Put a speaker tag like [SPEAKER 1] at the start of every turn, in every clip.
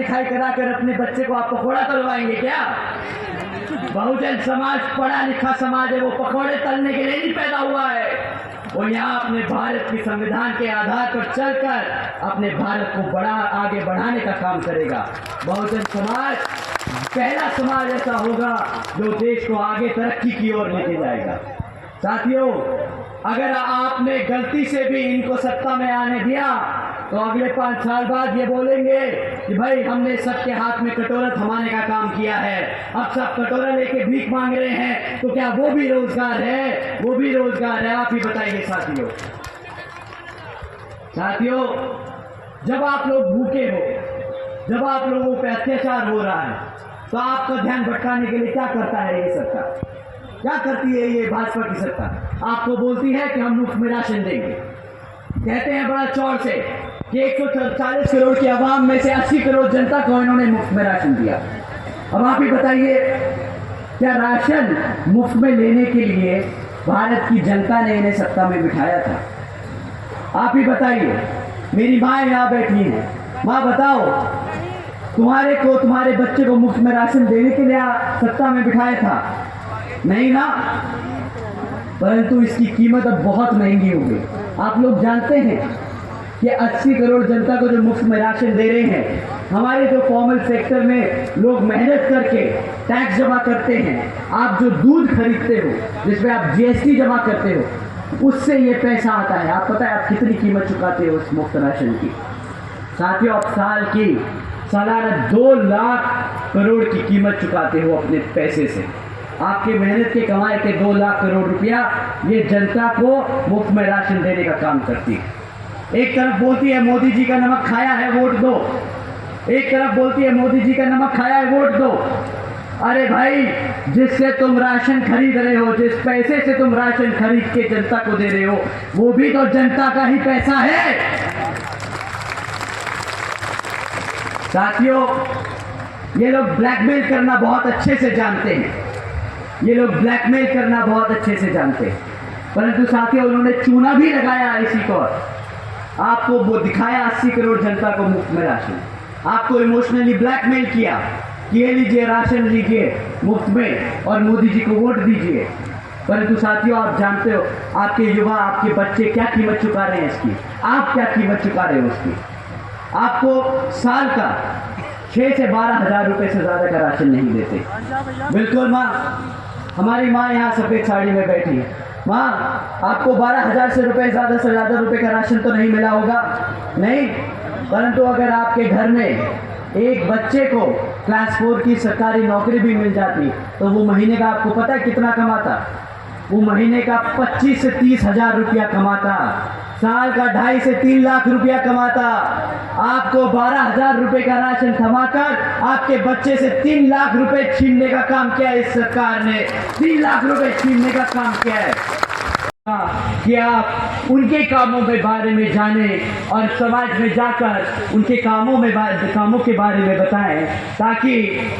[SPEAKER 1] लिखाई कराकर अपने बच्चे को आप पकौड़ा तलवाएंगे क्या? बहुजन समाज पढ़ा लिखा समाज है, वो पकौड़े तलने के लिए नहीं पैदा हुआ है। वो यहाँ अपने भारत के संविधान के आधार पर चलकर अपने भारत को आगे बढ़ाने का काम करेगा। बहुजन समाज पहला समाज ऐसा होगा जो देश को आगे तरक्की की ओर लेके जाएगा। साथियों, अगर आपने गलती से भी इनको सत्ता में आने दिया तो अगले 5 साल बाद ये बोलेंगे कि भाई हमने सबके हाथ में कटोरा थमाने का काम किया है, अब सब कटोरा लेके भीख मांग रहे हैं, तो क्या वो भी रोजगार है? वो भी रोजगार है? आप ही बताइए साथियों, जब आप लोग भूखे हो, जब आप लोगों पे अत्याचार हो रहा है, तो आपका ध्यान भटकाने के लिए क्या करता है ये सरकार? क्या करती है ये भाजपा की सरकार? आपको बोलती है कि हम मुफ्त में राशन देंगे, कहते हैं बड़ा चौड़ से कि 140 करोड़ की आवाम में से 80 करोड़ जनता को इन्होंने मुफ्त में राशन दिया। अब आप ही बताइए, क्या राशन मुफ्त में लेने के लिए भारत की जनता ने इन्हें सत्ता में बिठाया था? आप ही बताइए। मेरी माँ यहाँ बैठी है, माँ बताओ, तुम्हारे बच्चे को मुफ्त में राशन देने के लिए सत्ता में बिठाया था? नहीं ना। परंतु इसकी कीमत अब बहुत महंगी हो गई। आप लोग जानते हैं कि 80 करोड़ जनता को जो मुफ्त में राशन दे रहे हैं, हमारे जो फॉर्मल सेक्टर में लोग मेहनत करके टैक्स जमा करते हैं, आप जो दूध खरीदते हो, जिसमें आप जीएसटी जमा करते हो, उससे ये पैसा आता है। आप पता है आप कितनी कीमत चुकाते हो उस मुफ्त राशन की? साथियों, आप सालाना 2 लाख करोड़ की कीमत चुकाते हो अपने पैसे से। आपके मेहनत के कमाए के 2 लाख करोड़ रुपया ये जनता को मुफ्त में राशन देने का काम करती है। एक तरफ बोलती है मोदी जी का नमक खाया है वोट दो, एक तरफ बोलती है मोदी जी का नमक खाया है वोट दो। अरे भाई, जिससे तुम राशन खरीद रहे हो, जिस पैसे से तुम राशन खरीद के जनता को दे रहे हो, वो भी तो जनता का ही पैसा है। साथियों, ये लोग ब्लैकमेल करना बहुत अच्छे से जानते हैं, ये लोग ब्लैकमेल करना बहुत अच्छे से जानते हैं। परंतु साथियों, उन्होंने चूना भी लगाया इसी को, आपको वो दिखाया 80 करोड़ जनता को मुफ्त में राशन, आपको इमोशनली ब्लैकमेल किया कि ये लीजिए राशन लीजिए मुफ्त में और मोदी जी को वोट दीजिए। परंतु साथियों, आप जानते हो आपके युवा, आपके बच्चे क्या कीमत चुका रहे हैं इसकी? आप क्या कीमत चुका रहे हो उसकी? आपको साल का 6 से 12 हज़ार रुपये से ज़्यादा का राशन नहीं देते। बिल्कुल माँ, हमारी माँ यहाँ सफ़ेद साड़ी में बैठी है। माँ, आपको 12,000 से ज़्यादा रुपये का राशन तो नहीं मिला होगा? नहीं। परंतु अगर आपके घर में एक बच्चे को क्लास 4 की सरकारी नौकरी भी मिल जाती तो वो महीने का आपको पता है कितना कमाता? वो महीने का 25 से 30 हज़ार रुपया कमाता, साल का 2.5 से 3 लाख रुपया कमाता। आपको 12,000 रुपये का राशन थमाकर आपके बच्चे से 3 लाख रुपए छीनने का काम किया है इस सरकार ने। 3 लाख रुपए छीनने का काम किया है। कि आप उनके कामों के बारे में जाने और समाज में जाकर उनके कामों के बारे में बताएं, ताकि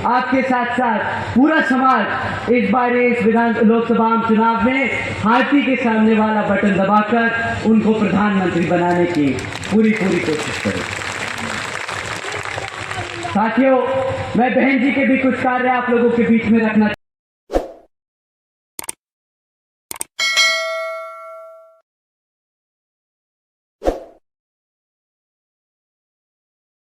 [SPEAKER 1] आपके साथ साथ पूरा समाज इस बार इस लोकसभा चुनाव में हाथी के सामने वाला बटन दबाकर उनको प्रधानमंत्री बनाने की पूरी कोशिश करे। साथियों, मैं बहन जी के भी कुछ कार्य आप लोगों के बीच में रखना